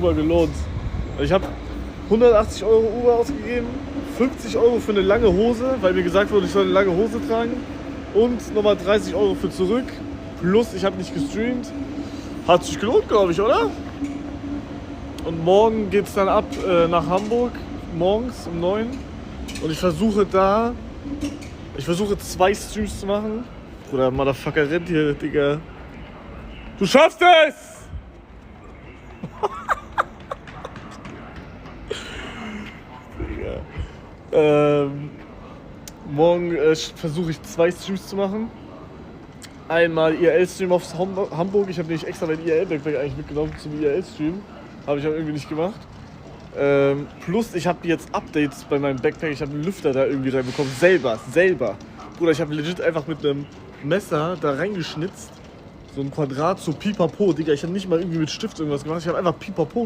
Uber gelohnt. Ich habe 180 Euro Uber ausgegeben, 50 Euro für eine lange Hose, weil mir gesagt wurde, ich soll eine lange Hose tragen. Und nochmal 30 Euro für zurück. Plus, ich habe nicht gestreamt. Hat sich gelohnt, glaube ich, oder? Und morgen geht es dann ab nach Hamburg, morgens um 9. Und ich versuche 2 Streams zu machen. Bruder, Motherfucker rennt hier, Digga. Du schaffst es! Digga. Morgen versuche ich 2 Streams zu machen. Einmal IRL-Stream auf Hamburg. Ich habe nämlich extra mein IRL-Backpack eigentlich mitgenommen zum IRL-Stream. Habe ich aber irgendwie nicht gemacht. Plus, ich habe jetzt Updates bei meinem Backpack. Ich habe einen Lüfter da irgendwie reinbekommen. Selber. Bruder, ich habe legit einfach mit einem Messer da reingeschnitzt. So ein Quadrat, so pipapo. Digga, ich habe nicht mal irgendwie mit Stift irgendwas gemacht. Ich habe einfach pipapo